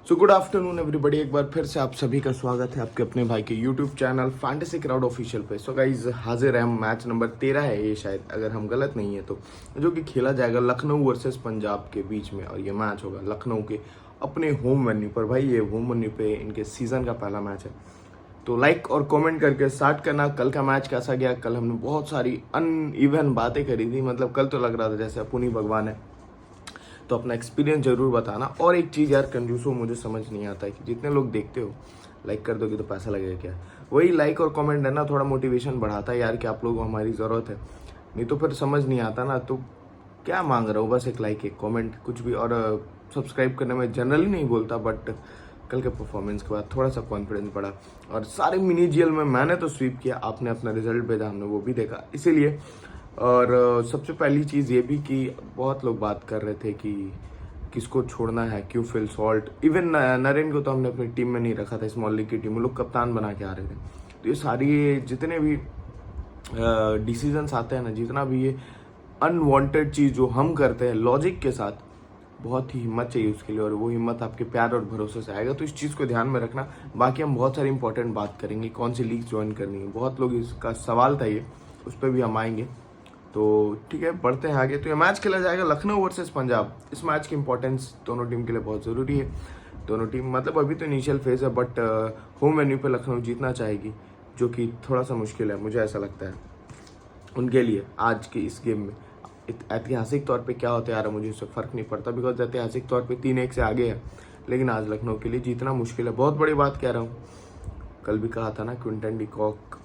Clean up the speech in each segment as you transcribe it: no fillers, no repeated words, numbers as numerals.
So good afternoon everybody, एक बार फिर से आप सभी का स्वागत है आपके अपने भाई के YouTube channel Fantasy Crowd official पे। सो गाइज हाजिर है हम। मैच नंबर 13 है ये शायद, अगर हम गलत नहीं है तो, जो कि खेला जाएगा लखनऊ वर्सेस पंजाब के बीच में। और ये मैच होगा लखनऊ के अपने होम वेन्यू पर। भाई ये होम वेन्यू पे इनके सीजन का पहला मैच है, तो लाइक और कमेंट करके स्टार्ट करना। कल का मैच कैसा गया? कल हमने बहुत सारी अनइवन बातें करी थी, मतलब कल तो लग रहा था जैसे अपन ही भगवान है। तो अपना एक्सपीरियंस जरूर बताना। और एक चीज़ यार कंजूसो, मुझे समझ नहीं आता है कि जितने लोग देखते हो लाइक कर दोगे तो पैसा लगेगा क्या? वही लाइक और कमेंट है ना, थोड़ा मोटिवेशन बढ़ाता है यार कि आप लोगों को हमारी ज़रूरत है। नहीं तो फिर समझ नहीं आता ना, तो क्या मांग रहा हूँ? बस एक लाइक, एक कमेंट, कुछ भी। और सब्सक्राइब करने में जनरली नहीं बोलता, बट कल के परफॉर्मेंस के बाद थोड़ा सा कॉन्फिडेंस बढ़ा। और सारे मिनी जीएल में मैंने तो स्वीप किया, आपने अपना रिजल्ट भेजा, हमने वो भी देखा, इसीलिए। और सबसे पहली चीज़ ये भी कि बहुत लोग बात कर रहे थे कि किसको छोड़ना है, क्यों फिल सॉल्ट। इवन नरेन को तो हमने अपनी टीम में नहीं रखा था, स्मॉल लीग की टीम, वो लोग कप्तान बना के आ रहे थे। तो ये सारी जितने भी डिसीजंस आते हैं ना, जितना भी ये अनवांटेड चीज़ जो हम करते हैं लॉजिक के साथ, बहुत ही हिम्मत चाहिए उसके लिए। और वो हिम्मत आपके प्यार और भरोसे से आएगा, तो इस चीज़ को ध्यान में रखना। बाकी हम बहुत सारी इंपॉर्टेंट बात करेंगे, कौन सी लीग ज्वाइन करनी है, बहुत लोग इसका सवाल था ये, उस पर भी हम आएंगे। तो ठीक है, बढ़ते हैं आगे। तो ये मैच खेला जाएगा लखनऊ वर्सेस पंजाब। इस मैच की इंपॉर्टेंस दोनों टीम के लिए बहुत ज़रूरी है। दोनों टीम मतलब अभी तो इनिशियल फेज है, बट होम वेन्यू पे लखनऊ जीतना चाहेगी, जो कि थोड़ा सा मुश्किल है, मुझे ऐसा लगता है उनके लिए आज के इस गेम में। ऐतिहासिक तौर पे क्या होता है यार, मुझे उससे फ़र्क नहीं पड़ता, बिकॉज ऐतिहासिक तौर पे 3-1 से आगे है। लेकिन आज लखनऊ के लिए जीतना मुश्किल है, बहुत बड़ी बात कह रहा हूँ। कल भी कहा था ना, Quinton de Kock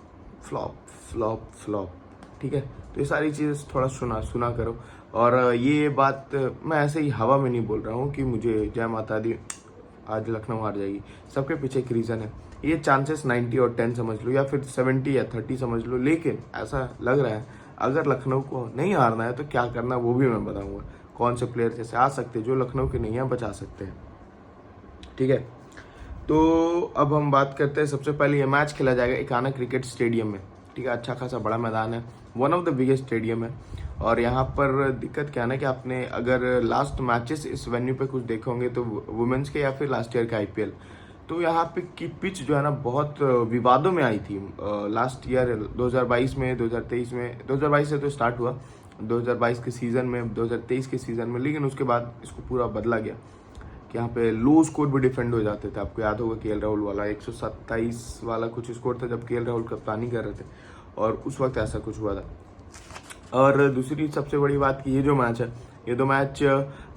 flop flop flop. ठीक है, तो ये सारी चीज़ थोड़ा सुना करो। और ये बात मैं ऐसे ही हवा में नहीं बोल रहा हूँ कि मुझे जय माता दी आज लखनऊ हार जाएगी। सबके पीछे एक रीज़न है। ये चांसेस 90 और 10 समझ लो, या फिर 70 या 30 समझ लो, लेकिन ऐसा लग रहा है अगर लखनऊ को नहीं हारना है तो क्या करना, वो भी मैं बताऊंगा। कौन से प्लेयर जैसे आ सकते हैं जो लखनऊ के नैया बचा सकते हैं। ठीक है, तो अब हम बात करते हैं। सबसे पहले ये मैच खेला जाएगा इकाना क्रिकेट स्टेडियम में। ठीक है, अच्छा खासा बड़ा मैदान है, one of the biggest stadium है। और यहाँ पर दिक्कत क्या है ना कि आपने अगर लास्ट मैचेस इस वेन्यू पे कुछ देखे होंगे तो वुमेन्स के या फिर लास्ट ईयर के आईपीएल, तो यहाँ पे की पिच जो है ना बहुत विवादों में आई थी। लास्ट ईयर 2022 में, 2023 में, 2022 से तो स्टार्ट हुआ, 2022 के सीज़न में, 2023 के सीज़न में, लेकिन उसके बाद इसको पूरा बदला गया कि यहाँ पे लो स्कोर भी डिफेंड हो जाते थे। आपको याद होगा केएल राहुल वाला 127 वाला कुछ स्कोर था जब केएल राहुल कप्तानी कर रहे थे, और उस वक्त ऐसा कुछ हुआ था। और दूसरी सबसे बड़ी बात कि ये जो मैच है, ये दो मैच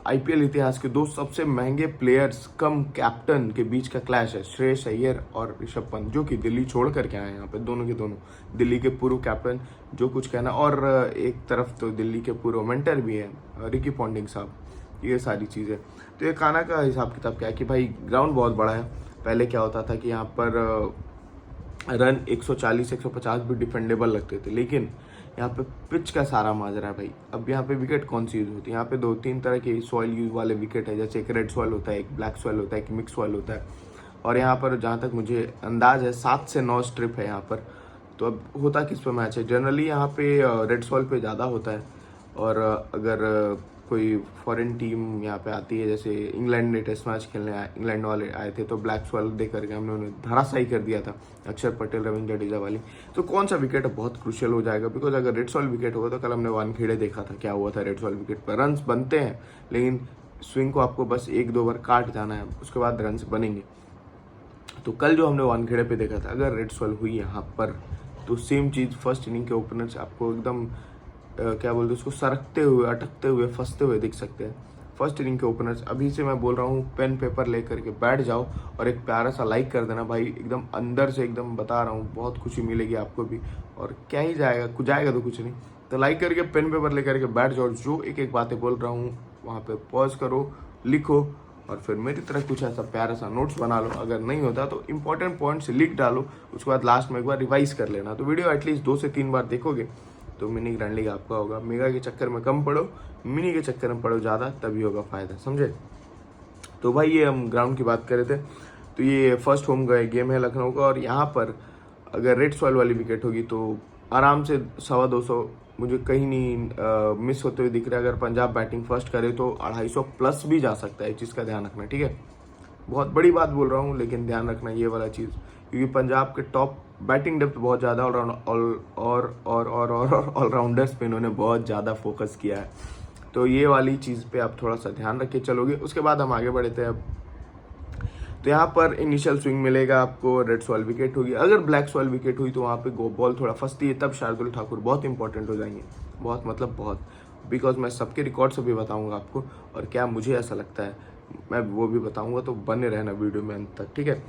आईपीएल इतिहास के दो सबसे महंगे प्लेयर्स कम कैप्टन के बीच का क्लैश है। श्रेयस अय्यर और ऋषभ पंत, जो कि दिल्ली छोड़ करके आए हैं यहाँ पे, दोनों के दोनों दिल्ली के पूर्व कैप्टन, जो कुछ कहना। और एक तरफ तो दिल्ली के पूर्व मेंटर भी है रिकी पॉन्टिंग साहब। ये सारी चीज़ें, तो ये खाना का हिसाब किताब क्या है कि भाई ग्राउंड बहुत बड़ा है। पहले क्या होता था कि यहाँ पर रन 140-150 भी डिफेंडेबल लगते थे, लेकिन यहाँ पे पिच का सारा माजरा है भाई। अब यहाँ पे विकेट कौन सी यूज़ होती है? यहाँ पे 2-3 तरह के सॉइल यूज वाले विकेट है, जैसे एक रेड सॉइल होता है, एक ब्लैक सॉइल होता है, एक मिक्स सॉइल होता है। और यहाँ पर जहाँ तक मुझे अंदाज है 7 से 9 स्ट्रिप है यहाँ पर। तो अब होता किस पे मैच है? जनरली यहाँ पे रेड सॉइल पे ज़्यादा होता है। और अगर कोई फॉरेन टीम यहाँ पे आती है, जैसे इंग्लैंड ने टेस्ट मैच खेलने आए, इंग्लैंड वाले आए थे, तो ब्लैक सॉइल दे करके हमने उन्हें धराशायी कर दिया था, अक्षर पटेल, रविंद्र जडेजा वाली। तो कौन सा विकेट बहुत क्रूशियल हो जाएगा, बिकॉज अगर रेड सॉइल विकेट होगा तो कल हमने वानखेड़े देखा था क्या हुआ था। रेड सॉइल विकेट पर रन्स बनते हैं, लेकिन स्विंग को आपको बस 1-2 बार काट जाना है, उसके बाद रन्स बनेंगे। तो कल जो हमने वानखेड़े पे देखा था, अगर रेड सॉइल हुई यहाँ पर, तो सेम चीज़ फर्स्ट इनिंग के ओपनर्स आपको एकदम क्या बोलते हैं उसको, सरकते हुए, अटकते हुए, फंसते हुए दिख सकते हैं। फर्स्ट इनिंग के ओपनर्स अभी से मैं बोल रहा हूँ, पेन पेपर लेकर के बैठ जाओ और एक प्यारा सा लाइक कर देना भाई, एकदम अंदर से एकदम बता रहा हूँ, बहुत खुशी मिलेगी आपको भी। और क्या ही जाएगा, कुछ जाएगा तो कुछ नहीं। तो लाइक करके पेन पेपर लेकर के बैठ जाओ, जो एक एक बातें बोल रहा हूँ वहाँ पे पॉज करो, लिखो, और फिर मेरी तरह कुछ ऐसा प्यारा सा नोट्स बना लो। अगर नहीं होता तो इंपॉर्टेंट पॉइंट्स लिख डालो, उसके बाद लास्ट में एक बार रिवाइज कर लेना। तो वीडियो एटलीस्ट 2 से 3 बार देखोगे तो मिनी ग्रैंड लीग आपका होगा। मेगा के चक्कर में कम पड़ो, मिनी के चक्कर में पड़ो ज़्यादा, तभी होगा फ़ायदा, समझे? तो भाई ये हम ग्राउंड की बात कर रहे थे। तो ये फर्स्ट होम गेम है लखनऊ का, और यहाँ पर अगर रेड सॉइल वाली विकेट होगी तो आराम से 250 मुझे कहीं नहीं मिस होते हुए दिख रहा है। अगर पंजाब बैटिंग फर्स्ट करे तो 250 प्लस भी जा सकता है, इस चीज़ का ध्यान रखना, ठीक है? बहुत बड़ी बात बोल रहा हूँ, लेकिन ध्यान रखना ये वाला चीज़, क्योंकि पंजाब के टॉप बैटिंग डेप्थ बहुत ज़्यादा और ऑलराउंडर्स पे इन्होंने बहुत ज़्यादा फोकस किया है। तो ये वाली चीज़ पे आप थोड़ा सा ध्यान रख के चलोगे। उसके बाद हम आगे बढ़ते हैं। अब तो यहाँ पर इनिशियल स्विंग मिलेगा आपको, रेड सॉइल विकेट होगी। अगर ब्लैक सॉइल विकेट हुई तो वहाँ पे गो बॉल थोड़ा फंसती है, तब शार्दुल ठाकुर बहुत इंपॉर्टेंट हो जाएंगे, बहुत मतलब बहुत, बिकॉज मैं सबके रिकॉर्ड्स भी बताऊंगा आपको, और क्या मुझे ऐसा लगता है मैं वो भी बताऊंगा, तो बने रहना वीडियो में अंत तक, ठीक है।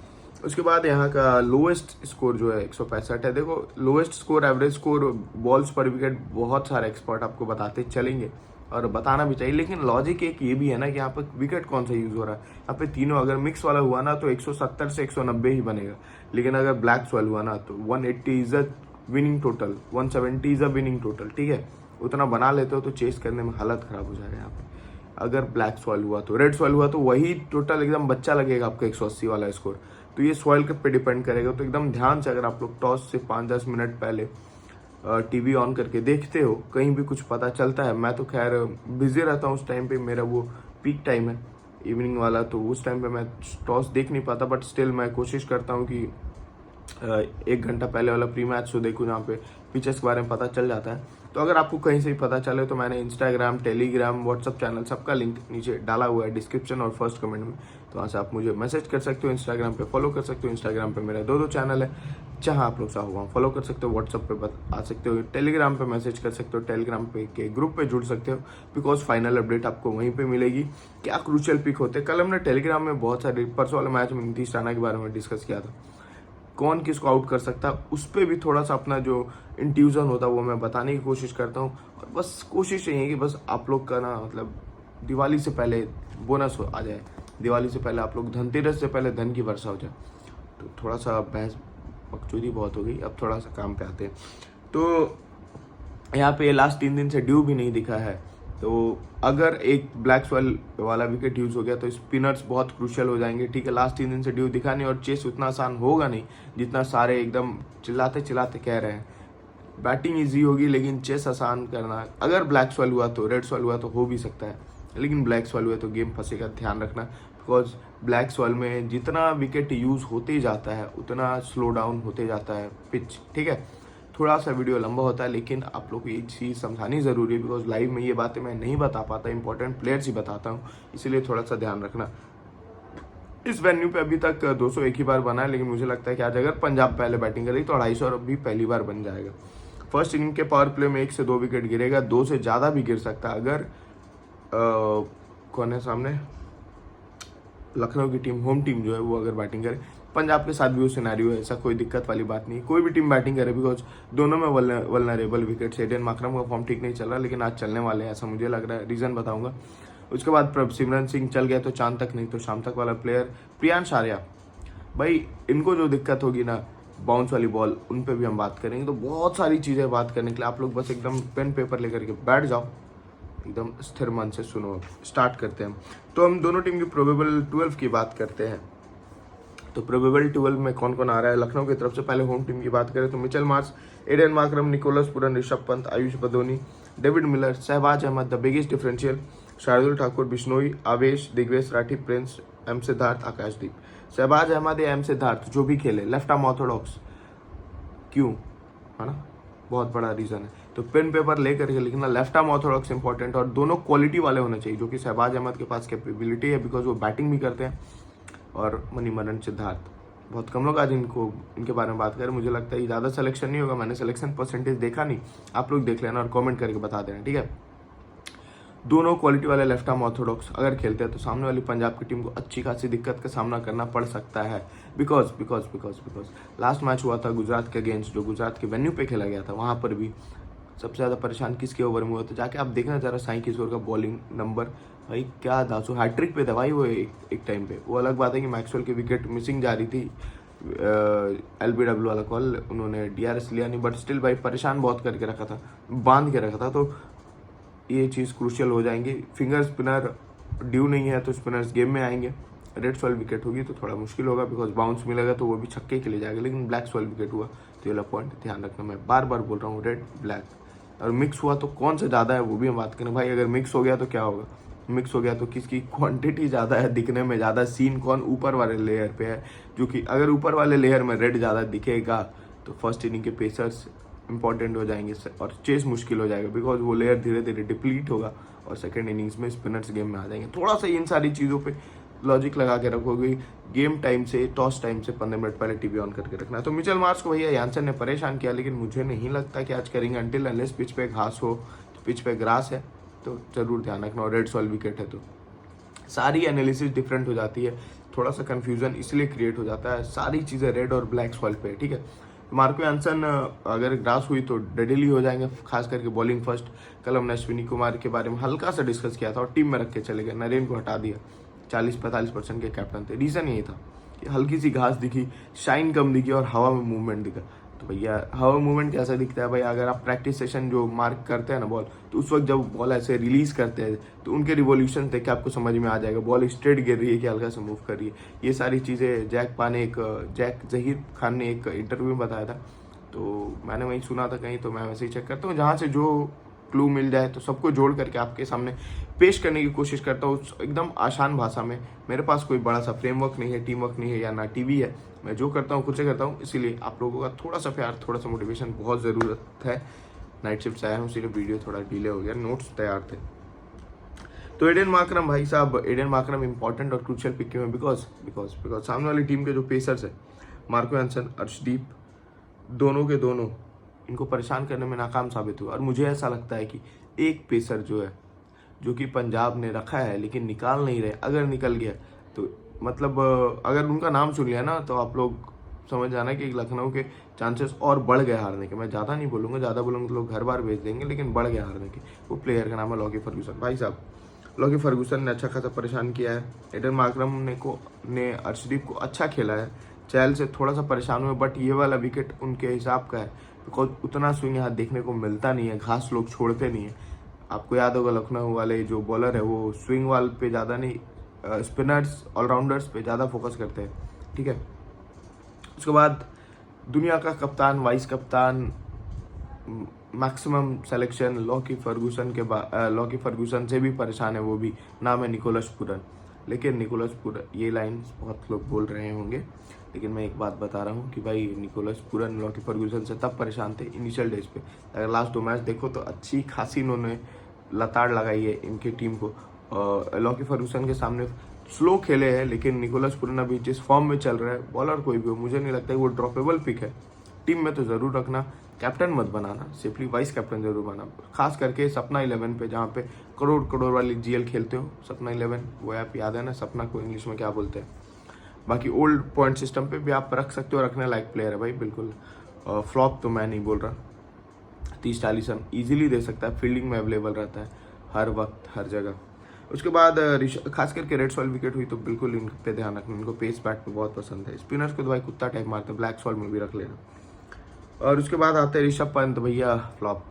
उसके बाद यहाँ का लोएस्ट स्कोर जो है 165 है। देखो lowest score, average score, balls पर विकेट बहुत सारे एक्सपर्ट आपको बताते चलेंगे और बताना भी चाहिए, लेकिन लॉजिक एक ये भी है ना कि यहाँ पर विकेट कौन सा यूज हो रहा है। यहाँ पे तीनों अगर मिक्स वाला हुआ ना तो 170 से 190 ही बनेगा, लेकिन अगर ब्लैक सॉइल हुआ ना तो 180 is a winning total, 170 is a winning total, ठीक है। उतना बना लेते हो तो चेस करने में हालत खराब हो जाएगा यहाँ पे। अगर ब्लैक सॉइल हुआ तो, रेड सॉइल हुआ तो वही टोटल एकदम बच्चा लगेगा आपको 180 वाला स्कोर। तो ये सॉइल के पे डिपेंड करेगा। तो एकदम ध्यान से, अगर आप लोग टॉस से 5-10 मिनट पहले टीवी ऑन करके देखते हो, कहीं भी कुछ पता चलता है। मैं तो खैर बिजी रहता हूँ उस टाइम पे, मेरा वो पीक टाइम है इवनिंग वाला, तो उस टाइम पे मैं टॉस देख नहीं पाता, बट स्टिल मैं कोशिश करता हूँ कि 1 घंटा पहले वाला प्री मैच शो देखूँ, जहाँ पे पिचेस के बारे में पता चल जाता है। तो अगर आपको कहीं से भी पता चले तो मैंने इंस्टाग्राम, टेलीग्राम, व्हाट्सअप चैनल सबका लिंक नीचे डाला हुआ है डिस्क्रिप्शन और फर्स्ट कमेंट में, तो वहाँ से आप मुझे मैसेज कर सकते हो, इंस्टाग्राम पे फॉलो कर सकते हो। इंस्टाग्राम पे मेरा 2 चैनल है, जहाँ आप लोग चाहो वहाँ फॉलो कर सकते हो। व्हाट्सअप पे आ सकते हो, टेलीग्राम पे मैसेज कर सकते हो, टेलीग्राम पे के ग्रुप पे जुड़ सकते हो, बिकॉज फाइनल अपडेट आपको वहीं पे मिलेगी। क्या क्रूशियल पिक होते हैं, कल हमने टेलीग्राम में बहुत सारे, परसों वाले मैच में नीतीश राणा के बारे में डिस्कस किया था, कौन किसको आउट कर सकता है, उस पर भी थोड़ा सा अपना जो इंट्यूजन होता है वो मैं बताने की कोशिश करता हूँ। और बस कोशिश यही है कि बस आप लोग का ना मतलब दिवाली से पहले बोनस आ जाए, दिवाली से पहले आप लोग, धनतेरस से पहले धन की वर्षा हो जाए। तो थोड़ा सा बहस बकचोदी बहुत हो गई, अब थोड़ा सा काम पे आते हैं। तो यहाँ पे लास्ट 3 दिन से ड्यू भी नहीं दिखा है, तो अगर एक ब्लैक सॉइल वाला विकेट यूज हो गया तो स्पिनर्स बहुत क्रूशियल हो जाएंगे, ठीक है। लास्ट 3 दिन से ड्यू दिखा नहीं, और चेस उतना आसान होगा नहीं जितना सारे एकदम चिल्लाते चिल्लाते कह रहे हैं। बैटिंग इजी होगी लेकिन चेस आसान करना, अगर ब्लैक सॉइल हुआ तो, रेड सॉइल हुआ तो हो भी सकता है, लेकिन ब्लैक सॉइल हुआ तो गेम फंसेगा, ध्यान रखना। बिकॉज ब्लैक सॉइल में जितना विकेट यूज होते जाता है उतना स्लो डाउन होते जाता है पिच, ठीक है। थोड़ा सा वीडियो लंबा होता है, लेकिन आप लोग को ये चीज़ समझानी ज़रूरी है, बिकॉज लाइव में ये बातें मैं नहीं बता पाता, इंपॉर्टेंट प्लेयर्स ही बताता हूँ, इसीलिए थोड़ा सा ध्यान रखना। इस वेन्यू पे अभी तक 201 ही बार बना है, लेकिन मुझे लगता है कि आज अगर पंजाब पहले बैटिंग करेगी तो 250 भी पहली बार बन जाएगा। फर्स्ट इनिंग के पावर प्ले में 1 से 2 विकेट गिरेगा, 2 से ज़्यादा भी गिर सकता है। अगर कौन है सामने, लखनऊ की टीम, होम टीम जो है वो अगर बैटिंग करे, पंजाब के साथ भी वो सिनेरियो है, ऐसा कोई दिक्कत वाली बात नहीं, कोई भी टीम बैटिंग करे, बिकॉज दोनों में वल्नरेबल विकेट। एडेन मार्करम का फॉर्म ठीक नहीं चल रहा, लेकिन आज चलने वाले हैं ऐसा मुझे लग रहा है, रीजन बताऊंगा। उसके बाद सिमरन सिंह चल गया तो चांद तक, नहीं तो शाम तक वाला प्लेयर प्रियांश आर्या, भाई इनको जो दिक्कत होगी ना बाउंस वाली बॉल, उन पे भी हम बात करेंगे। तो बहुत सारी चीज़ें बात करने के लिए, आप लोग बस एकदम पेन पेपर लेकर के बैठ जाओ, एकदम स्थिर मन से सुनो। स्टार्ट करते हैं। तो हम दोनों टीम की प्रोबेबल 12 की बात करते हैं। तो प्रोबेबल 12 में कौन कौन आ रहा है लखनऊ की तरफ से। पहले होम टीम की बात करें तो Mitchell Marsh, Aiden Markram, Nicholas Pooran, Rishabh Pant, Ayush Badoni, David Miller, Shahbaz Ahmed, the biggest differential, Shardul Thakur, Bishnoi, Avesh, Digvesh Rathi, Prince, M Siddharth, Akashdeep. Shahbaz Ahmed या एम सिद्धार्थ जो भी खेले, लेफ्ट आर्म ऑर्थोडॉक्स, क्यों, है ना, बहुत बड़ा रीजन है। तो पेन पेपर लेकर के लिखना, लेफ्ट आर्म ऑर्थोडॉक्स इंपॉर्टेंट, और दोनों क्वालिटी वाले होने चाहिए, जो कि शहबाज अहमद के पास कैपेबिलिटी है, बिकॉज वो बैटिंग भी करते हैं, और मणिमरन सिद्धार्थ, बहुत कम लोग आज इनके बारे में बात करें। मुझे लगता है ज़्यादा सिलेक्शन नहीं होगा, मैंने सिलेक्शन परसेंटेज देखा नहीं, आप लोग देख लेना और कमेंट करके बता देना, ठीक है। दोनों क्वालिटी वाले लेफ्ट आर्म ऑर्थोडॉक्स अगर खेलते हैं तो सामने वाली पंजाब की टीम को अच्छी खासी दिक्कत का सामना करना पड़ सकता है, बिकॉज लास्ट मैच हुआ था गुजरात के अगेंस्ट, जो गुजरात के वेन्यू पे खेला गया था, वहाँ पर भी सबसे ज़्यादा परेशान किसके ओवर में हुआ, तो जाके आप देखना जरा साई किशोर का बॉलिंग नंबर, भाई क्या दासू, हैट्रिक पे था भाई वो एक टाइम पे। वो अलग बात है कि मैक्सवेल की विकेट मिसिंग जा रही थी, LBW वाला कॉल उन्होंने DRS लिया नहीं, बट स्टिल भाई परेशान बहुत करके रखा था, बांध के रखा था, तो ये चीज़ क्रूशियल हो जाएंगी। फिंगर स्पिनर ड्यू नहीं है तो स्पिनर्स गेम में आएंगे, रेड सॉइल विकेट होगी तो थोड़ा मुश्किल होगा, बिकॉज बाउंस मिलेगा तो वो भी छक्के के लिए जाएगा, लेकिन ब्लैक सॉइल विकेट हुआ तो ये वाला पॉइंट ध्यान रखना। मैं बार बार बोल रहा हूँ, रेड ब्लैक, और मिक्स हुआ तो कौन सा ज़्यादा है वो भी हम बात करें। भाई अगर मिक्स हो गया तो क्या होगा, मिक्स हो गया तो किसकी क्वांटिटी ज़्यादा है, दिखने में ज़्यादा सीन कौन ऊपर वाले लेयर पे है, जो कि अगर ऊपर वाले लेयर में रेड ज़्यादा दिखेगा तो फर्स्ट इनिंग के पेसर्स इंपॉर्टेंट हो जाएंगे और चेस मुश्किल हो जाएगा, बिकॉज वो लेयर धीरे धीरे डिप्लीट होगा और सेकेंड इनिंग्स में स्पिनर्स गेम में आ जाएंगे। थोड़ा सा इन सारी चीज़ों पे लॉजिक लगा के रखोगे। गेम टाइम से, टॉस टाइम से 15 मिनट पहले टीवी ऑन करके रखना है। तो मिचेल मार्श को भैया यानसन ने परेशान किया, लेकिन मुझे नहीं लगता कि आज करेंगे अनटिल अनलेस पिच पे घास हो। तो पिच पे ग्रास है तो जरूर ध्यान रखना, और रेड सॉइल विकेट है तो सारी एनालिसिस डिफरेंट हो जाती है, थोड़ा सा कंफ्यूजन इसलिए क्रिएट हो जाता है। सारी चीज़ें रेड और ब्लैक सॉइल पे है, ठीक है। मार्को यानसन अगर ग्रास हुई तो डेडली हो जाएंगे, खास करके बॉलिंग फर्स्ट। कल हमने अश्विनी कुमार के बारे में हल्का सा डिस्कस किया था और टीम में रख के चले गए, नरेन को हटा दिया। 40-45% के कैप्टन थे। रीज़न यही था कि हल्की सी घास दिखी, शाइन कम दिखी और हवा में मूवमेंट दिखा। तो भैया हवा में मूवमेंट कैसा दिखता है भैया, अगर आप प्रैक्टिस सेशन जो मार्क करते हैं ना बॉल, तो उस वक्त जब बॉल ऐसे रिलीज करते हैं तो उनके रिवॉल्यूशन देख के आपको समझ में आ जाएगा बॉल स्ट्रेट गिर रही है कि हल्का सा मूव कर रही है। ये सारी चीज़ें जैक ज़हीर खान ने एक इंटरव्यू में बताया था, तो मैंने वहीं सुना था कहीं, तो मैं वैसे ही चेक करता हूँ। जहाँ से जो क्लू मिल जाए तो सबको जोड़ करके आपके सामने पेश करने की कोशिश करता हूँ एकदम आसान भाषा में। मेरे पास कोई बड़ा सा फ्रेमवर्क नहीं है, टीम वर्क नहीं है या ना टीवी है। मैं जो करता हूँ खुद से करता हूँ, इसीलिए आप लोगों का थोड़ा सा प्यार, थोड़ा सा मोटिवेशन बहुत ज़रूरत है। नाइट शिफ्ट से आया हूँ इसीलिए वीडियो थोड़ा डिले हो गया, नोट्स तैयार थे। तो एडन मार्करम भाई साहब, एडन मार्करम इंपॉर्टेंट और क्रूशियल पिक क्यों है? बिकॉज सामने वाली टीम के जो पेसर्स है, मार्को यानसन, अर्शदीप, दोनों के दोनों इनको परेशान करने में नाकाम साबित हुआ। और मुझे ऐसा लगता है कि एक पेसर जो है, जो कि पंजाब ने रखा है लेकिन निकाल नहीं रहे, अगर निकल गया तो मतलब अगर उनका नाम सुन लिया ना तो आप लोग समझ जाना कि लखनऊ के चांसेस और बढ़ गए हारने के। मैं ज़्यादा नहीं बोलूँगा, ज़्यादा बोलूँगा तो लोग घर बार भेज देंगे, लेकिन बढ़ गए हारने के। वो प्लेयर का नाम है लॉकी फर्गूसन। भाई साहब, लॉकी फर्गूसन ने अच्छा खासा परेशान किया है। एडन मार्करम ने अर्शदीप को अच्छा खेला है, चहल से थोड़ा सा परेशान हुए, बट ये वाला विकेट उनके हिसाब का है बिकॉज उतना स्विंग यहाँ देखने को मिलता नहीं है, घास लोग छोड़ते नहीं है। आपको याद होगा लखनऊ वाले जो बॉलर है वो स्विंग वाल पे ज़्यादा नहीं, स्पिनर्स ऑलराउंडर्स पे ज़्यादा फोकस करते हैं, ठीक है। उसके बाद दुनिया का कप्तान, वाइस कप्तान, मैक्सिमम सिलेक्शन लॉकी फर्गूसन से भी परेशान है, वो भी नाम है निकोलस पूरन। लेकिन निकोलस पूरन, ये लाइन बहुत लोग बोल रहे होंगे, लेकिन मैं एक बात बता रहा हूँ कि भाई निकोलस पूरन लॉकी फर्गूसन से तब परेशान थे इनिशियल डेज पे। अगर लास्ट 2 मैच देखो तो अच्छी खासी इन्होंने लताड़ लगाई है इनकी टीम को। लॉकी फर्गूसन के सामने स्लो खेले हैं, लेकिन निकोलस पूरन अभी जिस फॉर्म में चल रहा है, बॉलर कोई भी हो, मुझे नहीं लगता है वो ड्रॉपेबल पिक है। टीम में तो ज़रूर रखना, कैप्टन मत बनाना, सिंपली वाइस कैप्टन जरूर बनाना। खास करके सपना 11 पे, जहाँ पे करोड़ वाली जीएल खेलते हो। सपना 11 वो ऐप याद है ना, सपना को इंग्लिश में क्या बोलते हैं। बाकी ओल्ड पॉइंट सिस्टम पे भी आप रख सकते हो, रखने लायक प्लेयर है भाई बिल्कुल। फ्लॉप तो मैं नहीं बोल रहा, 30-40 रन ईजिली दे सकता है, फील्डिंग में अवेलेबल रहता है हर वक्त हर जगह। उसके बाद खास करके रेड सॉइल विकेट हुई तो बिल्कुल इन पे ध्यान रखना, इनको पेस बैट पे बहुत पसंद है। स्पिनर्स को तो भाई कुत्ता टाइप मारते हैं, ब्लैक सॉइल में भी रख लेना। और उसके बाद आते हैं ऋषभ पंत, भैया फ्लॉप।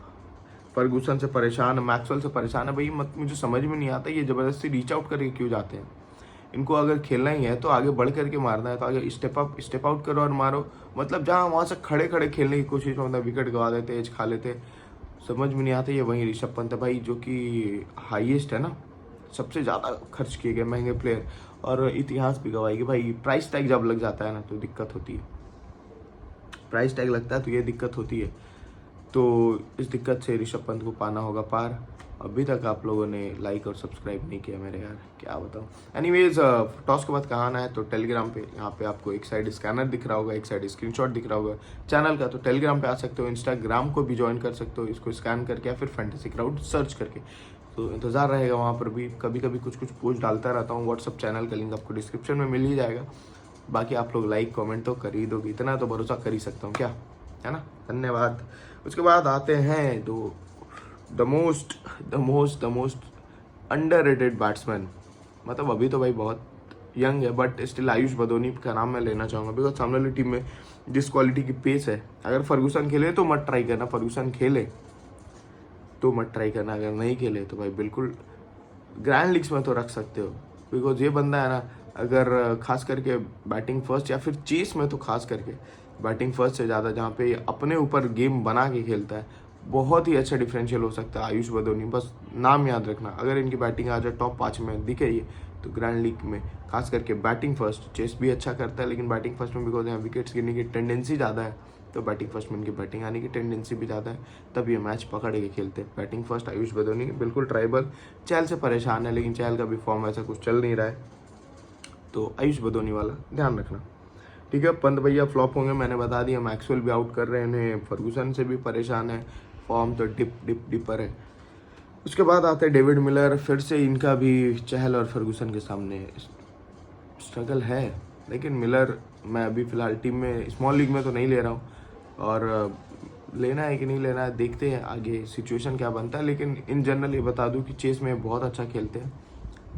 फर्गूसन से परेशान, मैक्सवेल से परेशान है भाई। मुझे समझ में नहीं आता ये ज़बरदस्ती रीच आउट करके क्यों जाते हैं। इनको अगर खेलना ही है तो आगे बढ़ करके मारना है तो आगे स्टेप आउट करो और मारो। मतलब जहाँ वहाँ से खड़े खेलने की कोशिश में, मतलब विकेट गवा देते, एज खा लेते, समझ में नहीं आता। ये वही ऋषभ पंत है भाई, जो कि हाईएस्ट है ना, सबसे ज़्यादा खर्च किए गए महंगे प्लेयर, और इतिहास भी गवाएगी भाई। प्राइस टैग जब लग जाता है ना तो दिक्कत होती है, प्राइस टैग लगता है तो ये दिक्कत होती है। तो इस दिक्कत से ऋषभ पंत को पाना होगा पार। अभी तक आप लोगों ने लाइक और सब्सक्राइब नहीं किया मेरे यार, क्या बताऊँ। एनीवेज, टॉस के बाद कहाँ आना है तो टेलीग्राम पे, यहाँ पे आपको एक साइड स्कैनर दिख रहा होगा, एक साइड स्क्रीनशॉट दिख रहा होगा चैनल का। तो टेलीग्राम पे आ सकते हो, इंस्टाग्राम को भी ज्वाइन कर सकते हो, इसको स्कैन करके या फिर फैंटेसी क्राउड सर्च करके। तो इंतज़ार रहेगा वहाँ पर भी, कभी कभी कुछ पोस्ट डालता रहता हूँ। व्हाट्सअप चैनल का लिंक आपको डिस्क्रिप्शन में मिल ही जाएगा। बाकी आप लोग लाइक कमेंट तो कर ही दोगे, इतना तो भरोसा कर ही सकता हूँ, क्या है ना। धन्यवाद। उसके बाद आते हैं द मोस्ट अंडररेटेड बैट्समैन। मतलब अभी तो भाई बहुत यंग है, बट स्टिल आयुष बदोनी का नाम मैं लेना चाहूँगा। बिकॉज सामने वाली टीम में जिस क्वालिटी की पेस है, अगर फर्गूसन खेले तो मत ट्राई करना, फर्गूसन खेले तो मत ट्राई करना, अगर नहीं खेले तो भाई बिल्कुल ग्रैंड लीग्स में तो रख सकते हो। बिकॉज ये बंदा है ना, अगर खास करके बैटिंग फर्स्ट या फिर चेस में, तो खास करके बैटिंग फर्स्ट से ज़्यादा, जहाँ पे अपने ऊपर गेम बना के खेलता है, बहुत ही अच्छा डिफरेंशियल हो सकता है आयुष बदोनी। बस नाम याद रखना, अगर इनकी बैटिंग आ जाए टॉप 5 में दिखे ये तो ग्रैंड लीग में खास करके बैटिंग फर्स्ट, चेस भी अच्छा करता है लेकिन बैटिंग फर्स्ट में बिकॉज यहाँ विकेट्स गिरने की टेंडेंसी ज़्यादा है तो बैटिंग फर्स्ट में इनकी बैटिंग आने की टेंडेंसी भी ज़्यादा है, तब ये मैच पकड़ के खेलते हैं। बैटिंग फर्स्ट आयुष बदोनी बिल्कुल ट्राइबल, चहल से परेशान है लेकिन चहल का भी फॉर्म ऐसा कुछ चल नहीं रहा है, तो आयुष बदोनी वाला ध्यान रखना। ठीक है, पंत भैया फ्लॉप होंगे मैंने बता दिया, मैक्सवेल भी आउट कर रहे हैं इन्हें, फर्गूसन से भी परेशान है, फॉर्म तो डिपर है। उसके बाद आते हैं डेविड मिलर, फिर से इनका भी चहल और फर्गूसन के सामने स्ट्रगल है, लेकिन मिलर मैं अभी फ़िलहाल टीम में स्मॉल लीग में तो नहीं ले रहा हूँ और लेना है कि नहीं लेना है देखते हैं आगे सिचुएशन क्या बनता है, लेकिन इन जनरल ये बता दूँ कि चेस में बहुत अच्छा खेलते हैं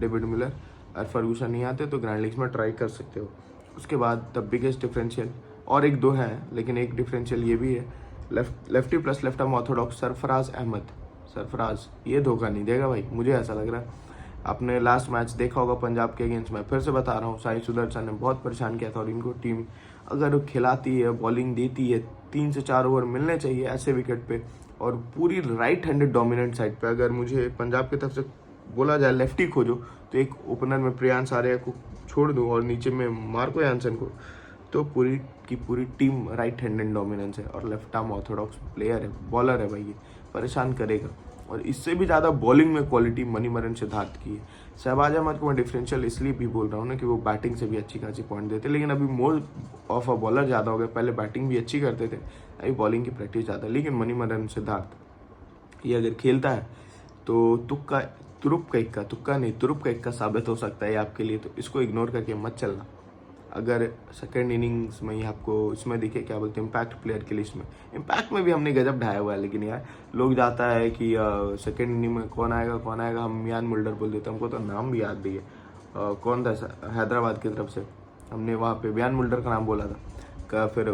डेविड मिलर, और फर्गूसन नहीं आते तो ग्रैंड लीग्स में ट्राई कर सकते हो। उसके बाद द बिगेस्ट डिफरेंशियल और एक दो हैं लेकिन एक डिफरेंशियल ये भी है, lefty plus left arm orthodox Sarfaraz Ahmed. Sarfaraz ये धोखा नहीं देगा भाई, मुझे ऐसा लग रहा है। आपने लास्ट मैच देखा होगा पंजाब के अगेंस्ट में, फिर से बता रहा हूँ, साई सुदर्शन ने बहुत परेशान किया था और इनको टीम अगर खिलाती है बॉलिंग देती है 3 से 4 ओवर मिलने चाहिए ऐसे विकेट पे और पूरी राइट हैंडेड डोमिनेंट साइड पे, अगर मुझे पंजाब की तरफ से बोला जाए लेफ्टी खोजो तो एक ओपनर में प्रियांश आर्या को छोड़ दूँ और नीचे में मार्को यानसन को, तो पूरी की पूरी टीम राइट हैंडेड डोमिनेंस है और लेफ्ट आर्म ऑर्थोडॉक्स प्लेयर है, बॉलर है भाई, ये परेशान करेगा। और इससे भी ज़्यादा बॉलिंग में क्वालिटी मणिमरन सिद्धार्थ की है। शहबाज अहमद को मैं डिफरेंशियल इसलिए भी बोल रहा हूँ ना कि वो बैटिंग से भी अच्छी खासी पॉइंट देते, लेकिन अभी मोर ऑफ अ बॉलर ज़्यादा हो गया, पहले बैटिंग भी अच्छी करते थे, अभी बॉलिंग की प्रैक्टिस ज़्यादा। लेकिन मणिमरन सिद्धार्थ ये अगर खेलता है तो तुरुप का इक्का साबित हो सकता है आपके लिए, तो इसको इग्नोर करके मत चलना। अगर सेकेंड इनिंग्स में ही आपको इसमें दिखे क्या बोलते हैं इम्पैक्ट प्लेयर की लिस्ट में, इम्पैक्ट में भी हमने गजब ढाया हुआ है, लेकिन यार लोग जाता है कि सेकेंड इनिंग में कौन आएगा, हम मियान मुल्डर बोल देते, हमको तो नाम भी याद नहीं है, कौन था हैदराबाद की तरफ से, हमने वहाँ पे मियान मुल्डर का नाम बोला था। फिर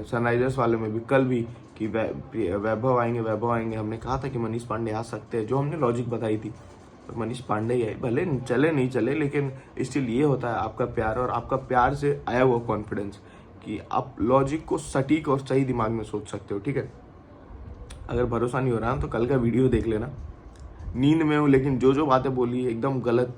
सनराइजर्स वाले में भी कल भी कि वैभव आएंगे, हमने कहा था कि मनीष पांडे आ सकते हैं, जो हमने लॉजिक बताई थी, और मनीष पांडे ही है, भले चले नहीं चले लेकिन स्टिल ये होता है आपका प्यार और आपका प्यार से आया हुआ कॉन्फिडेंस कि आप लॉजिक को सटीक और सही दिमाग में सोच सकते हो। ठीक है, अगर भरोसा नहीं हो रहा तो कल का वीडियो देख लेना, नींद में हूँ लेकिन जो बातें बोली एकदम गलत,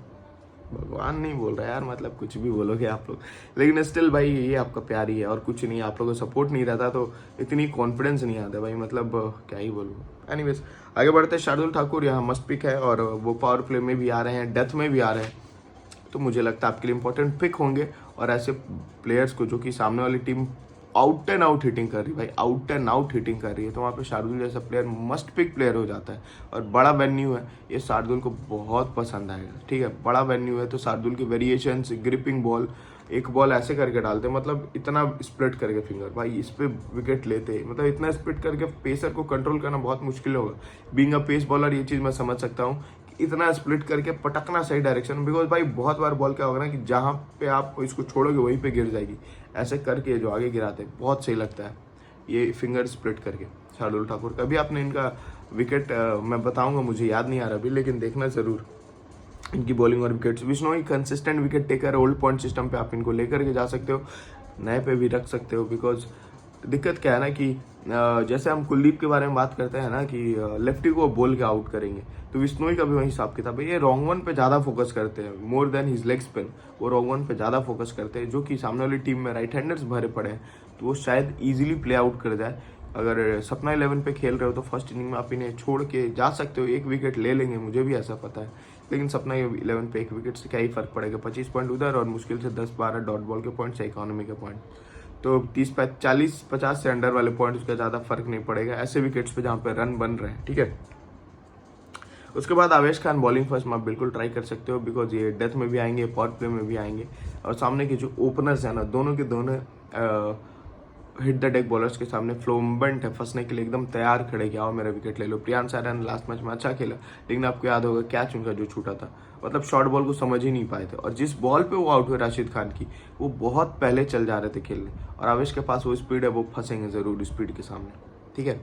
भगवान नहीं बोल रहा यार, मतलब कुछ भी बोलोगे आप लोग, लेकिन स्टिल भाई ये आपका प्यार ही है और कुछ नहीं, आप लोगों को सपोर्ट नहीं रहता तो इतनी कॉन्फिडेंस नहीं आता भाई, मतलब क्या ही बोलूँ। एनीवेज आगे बढ़ते हैं, शार्दुल ठाकुर यहाँ मस्ट पिक है और वो पावर प्ले में भी आ रहे हैं, डेथ में भी आ रहे हैं, तो मुझे लगता है आपके लिए इंपॉर्टेंट पिक होंगे। और ऐसे प्लेयर्स को जो कि सामने वाली team out and out hitting कर रही है भाई, आउट एंड आउट हिटिंग कर रही है, तो वहाँ पे शार्दुल जैसा प्लेयर मस्ट पिक प्लेयर हो जाता है। और बड़ा वेन्यू है, ये शार्दुल को बहुत पसंद आएगा। ठीक है, बड़ा वेन्यू है तो शार्दुल की वेरिएशंस, ग्रिपिंग बॉल, एक बॉल ऐसे करके डालते, मतलब इतना स्प्लिट करके फिंगर भाई इस पे विकेट लेते, मतलब इतना स्प्लिट करके पेसर को कंट्रोल करना बहुत मुश्किल होगा। बीइंग अ पेस बॉलर ये चीज़ मैं समझ सकता हूँ, इतना स्प्लिट करके पटकना सही डायरेक्शन में, बिकॉज भाई बहुत बार बॉल क्या होगा ना कि जहाँ पे आप इसको छोड़ोगे वहीं पे गिर जाएगी, ऐसे करके जो आगे गिराते हैं बहुत सही लगता है ये फिंगर स्प्लिट करके। शार्दुल ठाकुर का भी आपने इनका विकेट मैं बताऊंगा, मुझे याद नहीं आ रहा अभी, लेकिन देखना जरूर इनकी बॉलिंग और wickets. Bishnoi consistent wicket taker, old point system पे आप इनको लेकर के जा सकते हो, नए पे भी रख सकते हो, बिकॉज दिक्कत क्या है ना कि जैसे हम कुलदीप के बारे में बात करते हैं ना कि लेफ्टी को बोल के आउट करेंगे, तो बिश्नोई का भी वही हिसाब किताब है, ये रॉन्ग वन पे ज़्यादा फोकस करते हैं more than his leg spin, वो रॉन्ग वन पे ज़्यादा फोकस करते हैं, जो कि सामने वाली टीम में राइट हैंडर्स भरे पड़े हैं तो वो शायद ईजिली प्ले आउट कर जाए। अगर सपना 11 पे खेल रहे हो तो फर्स्ट इनिंग में आप इन्हें छोड़ के जा सकते हो, एक विकेट ले लेंगे, मुझे भी ऐसा पता है, लेकिन सपना 11 पे एक विकेट से क्या ही फर्क पड़ेगा, 25 पॉइंट उधर और मुश्किल से 10-12 डॉट बॉल के पॉइंट्स, इकोनॉमी के पॉइंट, तो 30-40-50 से अंडर वाले पॉइंट उसका ज़्यादा फर्क नहीं पड़ेगा ऐसे विकेट्स पे जहाँ पे रन बन रहे हैं। ठीक है, उसके बाद आवेश खान बॉलिंग फर्स्ट में आप बिल्कुल ट्राई कर सकते हो, बिकॉज ये डेथ में भी आएंगे, पावर प्ले में भी आएंगे, और सामने के जो ओपनर्स हैं ना दोनों के दोनों हिट द डेक बॉलर्स के सामने फ्लोम्बेंट है, फंसने के लिए एकदम तैयार खड़े कि आओ मेरा विकेट ले लो। प्रियांश आर्या ने लास्ट मैच में अच्छा खेला, लेकिन आपको याद होगा कैच उनका जो छूटा था, मतलब शॉर्ट बॉल को समझ ही नहीं पाए थे, और जिस बॉल पे वो आउट हुए राशिद खान की, वो बहुत पहले चल जा रहे थे खेलने, और आवेश के पास वो स्पीड है, वो फंसेंगे ज़रूर स्पीड के सामने। ठीक है,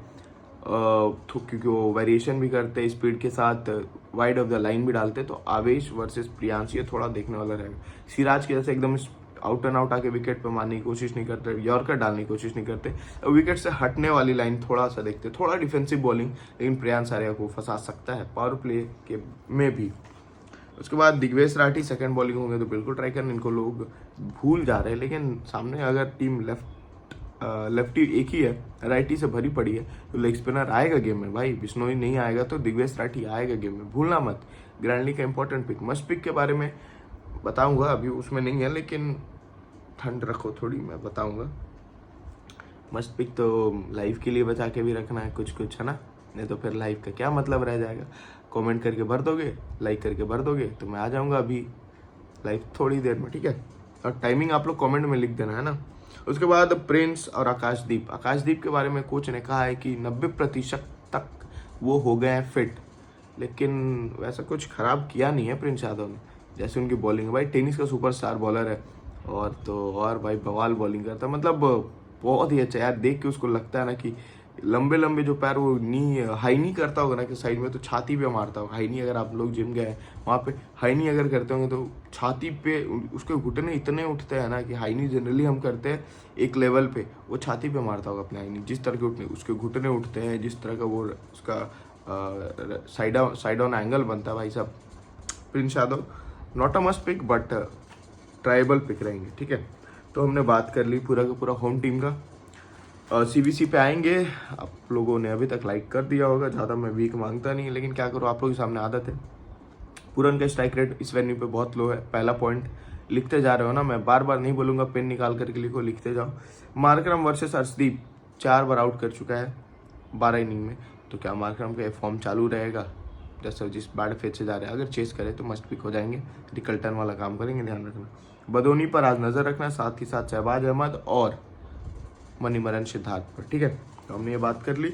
क्योंकि वो वेरिएशन भी करते हैं स्पीड के साथ, वाइड ऑफ द लाइन भी डालते, तो आवेश वर्सेस प्रियांश ये थोड़ा देखने वाला रहेगा। सिराज के जैसे एकदम आउट एंड आउट आके विकेट पे मारने की कोशिश नहीं करते, यॉर्कर डालने की कोशिश नहीं करते, विकेट से हटने वाली लाइन थोड़ा सा देखते, थोड़ा डिफेंसिव बॉलिंग, लेकिन प्रियांश आर्या को फंसा सकता है पावर प्ले के में भी। उसके बाद दिग्वेश राठी सेकंड बॉलिंग होंगे तो बिल्कुल ट्राई करना, इनको लोग भूल जा रहे हैं, लेकिन सामने अगर टीम लेफ्टी एक ही है, राइटी से भरी पड़ी है, तो लेग स्पिनर आएगा गेम में भाई। बिश्नोई नहीं आएगा तो दिग्वेश राठी आएगा गेम में, भूलना मत। ग्रैंड लीग का इंपॉर्टेंट पिक, मस्ट पिक के बारे में बताऊंगा, अभी उसमें नहीं है, लेकिन ठंड रखो थोड़ी, मैं बताऊंगा। मस्ट पिक तो लाइव के लिए बचा के भी रखना है कुछ कुछ, है ना, नहीं तो फिर लाइव का क्या मतलब रह जाएगा। कमेंट करके भर दोगे, लाइक करके भर दोगे तो मैं आ जाऊंगा अभी लाइव थोड़ी देर में, ठीक है। और टाइमिंग आप लोग कमेंट में लिख देना, है ना। उसके बाद प्रिंस और आकाशदीप के बारे में कोच ने कहा है कि 90% तक वो हो गए हैं फिट, लेकिन वैसा कुछ खराब किया नहीं है प्रिंस यादव ने। जैसे उनकी बॉलिंग है भाई, टेनिस का सुपरस्टार बॉलर है, और तो और भाई बवाल बॉलिंग करता है, मतलब बहुत ही अच्छा यार। देख के उसको लगता है ना कि लंबे लंबे जो पैर, वो नी हाई नी करता होगा ना कि साइड में, तो छाती पे मारता होगा। हाई नी अगर आप लोग जिम गए वहाँ पे हाई नी अगर करते होंगे तो छाती पे उसके घुटने इतने उठते हैं ना, कि हाई नी जनरली हम करते हैं एक लेवल पे, वो छाती पे मारता होगा अपने हाई नी। जिस तरह के उठने उसके घुटने उठते हैं, जिस तरह का वो उसका साइड ऑन एंगल बनता है भाई साहब। Prince Yadav not a must pick but tribal pick रहेंगे, ठीक है। तो हमने बात कर ली पूरा का पूरा होम टीम का। सीबीसी पे आएंगे, आप लोगों ने अभी तक लाइक कर दिया होगा, ज़्यादा मैं वीक मांगता नहीं, लेकिन क्या करूँ, आप लोगों के सामने आदत है। पूरन का स्ट्राइक रेट इस वेन्यू पे बहुत लो है, पहला पॉइंट लिखते जा रहे हो ना, मैं बार बार नहीं बोलूँगा, पेन निकाल करके लिखो, लिखते जाओ। मार्करम वर्सेस अर्शदीप 4 बार आउट कर चुका है 12 इनिंग में, तो क्या मार्करम का फॉर्म चालू रहेगा जैसे जिस बैड फेज से जा रहे हैं? अगर चेस करे तो मस्ट पिक हो जाएंगे, रिकल्टन वाला काम करेंगे, ध्यान रखना। बदोनी पर आज नज़र रखना, साथ ही साथ शहबाज अहमद और मणिमरन सिद्धार्थ पर, ठीक है। तो हमने ये बात कर ली।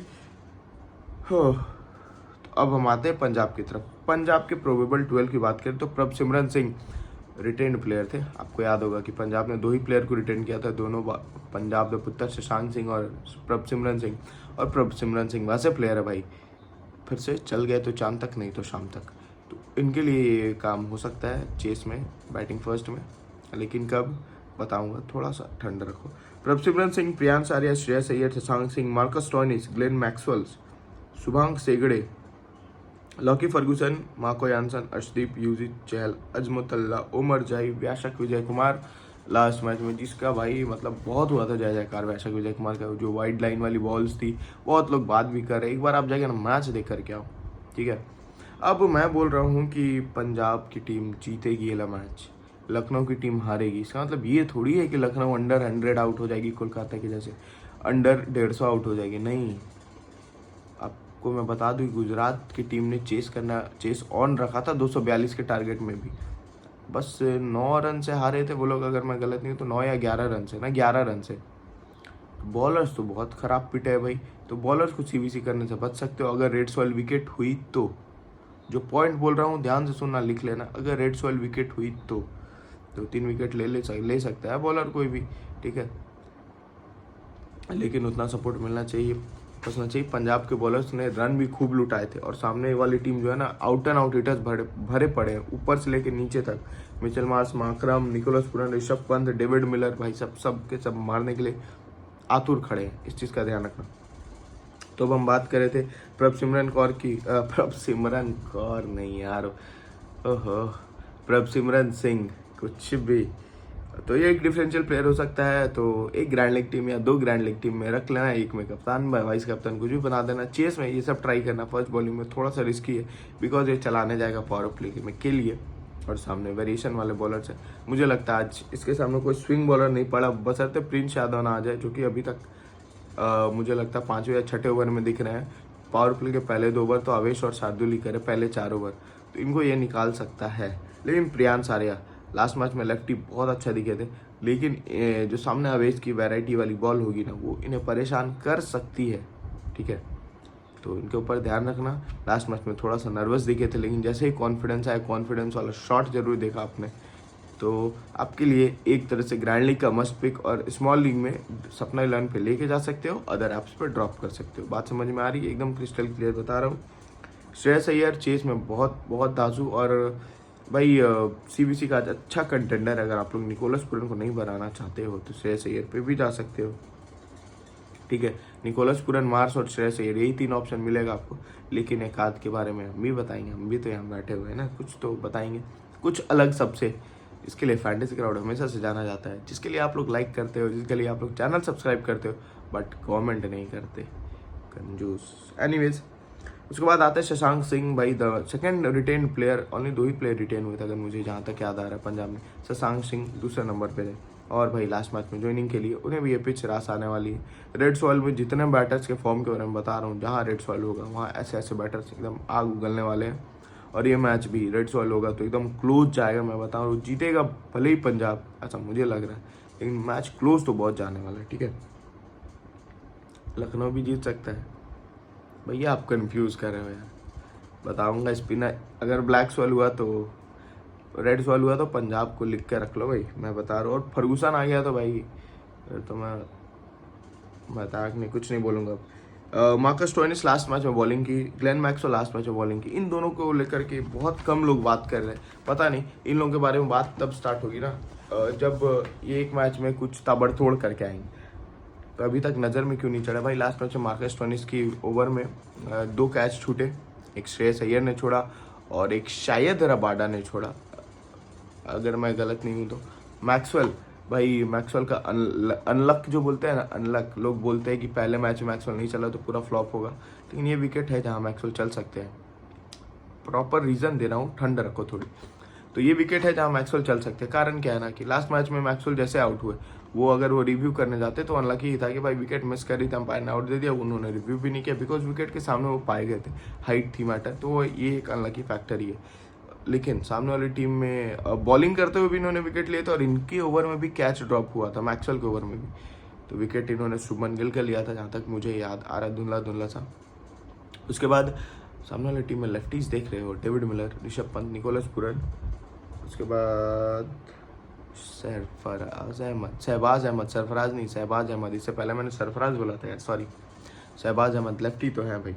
तो अब हम आते हैं पंजाब की तरफ। पंजाब के प्रोबेबल 12 की बात करें तो प्रभसिमरन सिंह रिटेन्ड प्लेयर थे। आपको याद होगा कि पंजाब ने 2 ही प्लेयर को रिटेन किया था, दोनों पंजाब के पुत्र शशांक सिंह और प्रभसिमरन सिंह। और प्रभसिमरन सिंह वैसे प्लेयर है भाई, फिर से चल गए तो चांद तक, नहीं तो शाम तक, तो इनके लिए ये काम हो सकता है चेस में, बैटिंग फर्स्ट में, लेकिन कब बताऊंगा, थोड़ा सा ठंड रखो। Prabhsimran Singh, Priyansh Arya, Shreyas Iyer, Shashank Singh, Marcus Stoinis, Glenn Maxwells, Shubhank सेगड़े, Lockie Ferguson, Marco Jansen, Arshdeep, Yuzi Chahal, Azmatullah, Omarzai, Vyshak Vijay Kumar last match में, जिसका भाई मतलब बहुत हुआ था जय जयकार व्याशक विजय कुमार का। जो वाइड लाइन वाली बॉल्स थी, बहुत लोग बात भी कर रहे हैं, एक बार आप जाके ना मैच देख कर के आओ, ठीक है। अब मैं बोल रहा हूँ कि पंजाब की टीम जीतेगी ये मैच, लखनऊ की टीम हारेगी। इसका मतलब ये थोड़ी है कि लखनऊ अंडर 100 आउट हो जाएगी कोलकाता की जैसे, अंडर 150 आउट हो जाएगी, नहीं। आपको मैं बता दूं, गुजरात की टीम ने चेस ऑन रखा था 242 के टारगेट में भी, बस 9 रन से हारे थे वो लोग, अगर मैं गलत नहीं तो 9 या 11 रन से ना, 11 रन से। बॉलर्स तो बहुत खराब पिटे है भाई, तो बॉलर्स को सीबीसी करने से बच सकते हो अगर रेड सॉइल विकेट हुई तो। जो पॉइंट बोल रहा हूँ ध्यान से सुनना, लिख लेना, अगर रेड सॉइल विकेट हुई तो 2-3 विकेट ले सकता है बॉलर कोई भी, ठीक है, लेकिन उतना सपोर्ट मिलना चाहिए, बचना चाहिए। पंजाब के बॉलर्स ने रन भी खूब लुटाए थे, और सामने वाली टीम जो है ना, आउट एंड आउट हिटर्स भरे पड़े हैं ऊपर से लेकर नीचे तक। Mitchell Marsh, Markram, Nicholas Pooran, Rishabh Pant, David Miller, भाई सब के सब मारने के लिए आतुर खड़े हैं, इस चीज़ का ध्यान रखना। तो अब हम बात कर रहे थे प्रभसिमरन कौर की, प्रभसिमरन कौर नहीं यार, ओहो, प्रभसिमरन सिंह, कुछ भी, तो ये एक डिफरेंशियल प्लेयर हो सकता है। तो एक ग्रैंड लीग टीम या 2 ग्रैंड लीग टीम में रख लेना, एक में कप्तान वाइस कप्तान कुछ भी बना देना। चेस में ये सब ट्राई करना, फर्स्ट बॉलिंग में थोड़ा सा रिस्की है, बिकॉज ये चलाने जाएगा पावर प्ले में के लिए, और सामने वेरिएशन वाले बॉलर्स हैं। मुझे लगता है आज इसके सामने कोई स्विंग बॉलर नहीं पड़ा, बशर्ते प्रिंस यादव ना आ जाए, जो कि अभी तक मुझे लगता है 5वें या 6ठे ओवर में दिख रहे हैं। पावर प्ले के पहले 2 ओवर तो अवेश और शार्दुल ही करे, पहले 4 ओवर, तो इनको ये निकाल सकता है। लेकिन प्रियांश आर्या लास्ट मैच में लेफ्टी बहुत अच्छा दिखे थे, लेकिन जो सामने अवेश की वैरायटी वाली बॉल होगी ना, वो इन्हें परेशान कर सकती है, ठीक है, तो इनके ऊपर ध्यान रखना। लास्ट मैच में थोड़ा सा नर्वस दिखे थे, लेकिन जैसे ही कॉन्फिडेंस आया, कॉन्फिडेंस वाला शॉट जरूर देखा आपने, तो आपके लिए एक तरह से ग्रैंड लीग का मस्ट पिक, और स्मॉल लीग में सपना 11 पे लेके जा सकते हो, अदर ऐप्स पर ड्रॉप कर सकते हो। बात समझ में आ रही है? एकदम क्रिस्टल क्लियर बता रहा हूँ। श्रेयस अय्यर चेस में बहुत बहुत दाजू, और भाई सीबीसी का अच्छा कंटेंडर है। अगर आप लोग निकोलस पुरन को नहीं बनाना चाहते हो तो श्रेयस अय्यर पे भी जा सकते हो, ठीक है। निकोलस पुरन, मार्स और श्रेयस अय्यर, यही 3 ऑप्शन मिलेगा आपको। लेकिन एक आध के बारे में हम भी बताएंगे, हम भी तो यहाँ बैठे हुए हैं ना, कुछ तो बताएंगे, कुछ अलग सबसे। इसके लिए फैंटेसी क्राउड हमेशा से जाना जाता है, जिसके लिए आप लोग लाइक करते हो, जिसके लिए आप लोग चैनल सब्सक्राइब करते हो, बट कमेंट नहीं करते, कंजूस। एनीवेज, उसके बाद आता है शशांक सिंह, भाई the second retain player, only 2 ही प्लेयर रिटेन हुए थे अगर मुझे जहाँ तक याद आ रहा है पंजाब में। शशांक सिंह दूसरे नंबर पे थे, और भाई लास्ट मैच में ज्वाइनिंग के लिए उन्हें भी ये पिच रास आने वाली है। रेड सॉइल में जितने बैटर्स के फॉर्म के बारे में बता रहा हूँ, जहाँ रेड सॉइल होगा वहाँ ऐसे ऐसे बैटर्स एकदम आग उगलने वाले हैं। और ये मैच भी रेड सॉइल होगा तो एकदम क्लोज जाएगा, मैं बता रहा हूँ। जीतेगा भले ही पंजाब, ऐसा मुझे लग रहा है, लेकिन मैच क्लोज तो बहुत जाने वाला है, ठीक है। लखनऊ भी जीत सकता है। भैया आप कंफ्यूज कर रहे हो यार, बताऊंगा। स्पिनर अगर ब्लैक सॉइल हुआ तो, रेड सॉइल हुआ तो पंजाब को लिख के रख लो भाई, मैं बता रहा हूँ। और फर्गूसन आ गया तो भाई फिर तो मैं बता नहीं, कुछ नहीं बोलूँगा। मार्कस स्टोइनिस लास्ट मैच में बॉलिंग की, ग्लेन मैक्सवेल लास्ट मैच में बॉलिंग की। इन दोनों को लेकर के बहुत कम लोग बात कर रहे हैं। पता नहीं इन लोगों के बारे में बात तब स्टार्ट होगी ना जब ये एक मैच में कुछ ताबड़तोड़ करके आएंगे। तो अभी तक नज़र में क्यों नहीं चढ़ा भाई। लास्ट मैच में मार्कस स्टोइनिस की ओवर में 2 कैच छूटे, एक श्रेयस अय्यर ने छोड़ा और एक शायद रबाडा ने छोड़ा, अगर मैं गलत नहीं हूँ तो। मैक्सवेल, भाई मैक्सवेल का अनलक जो बोलते हैं ना, अनलक, लोग बोलते हैं कि पहले मैच में मैक्सवेल नहीं चला तो पूरा फ्लॉप होगा, लेकिन ये विकेट है जहाँ मैक्सवेल चल सकते हैं। प्रॉपर रीज़न दे रहा हूँ, ठंड रखो थोड़ी। तो ये विकेट है जहाँ मैक्सवेल चल सकते हैं। कारण क्या है ना कि लास्ट मैच में मैक्सवेल जैसे आउट हुए, वो अगर वो रिव्यू करने जाते तो अनलकी ही था कि भाई विकेट मिस कर रही थी, अंपायर ने आउट दे दिया, उन्होंने रिव्यू भी नहीं किया बिकॉज विकेट के सामने वो पाए गए थे, हाइट थी मैटर, तो ये एक अनलकी फैक्टर ही है। लेकिन सामने वाली टीम में बॉलिंग करते हुए भी इन्होंने विकेट लिए थे और इनकी ओवर में भी कैच ड्रॉप हुआ था, मैक्सवेल के ओवर में भी। तो विकेट इन्होंने शुभमन गिल का लिया था, जहाँ तक मुझे याद आ रहा है, धुंधला धुंधला सा। उसके बाद सामने वाली टीम में लेफ्टीज देख रहे हो, David Miller, Rishabh Pant, Nicholas Pooran. उसके बाद शहबाज अहमद, सरफराज नहीं, शहबाज अहमद। इससे पहले मैंने सरफराज बोला था यार, सॉरी। शहबाज अहमद लेफ्टी तो है भाई,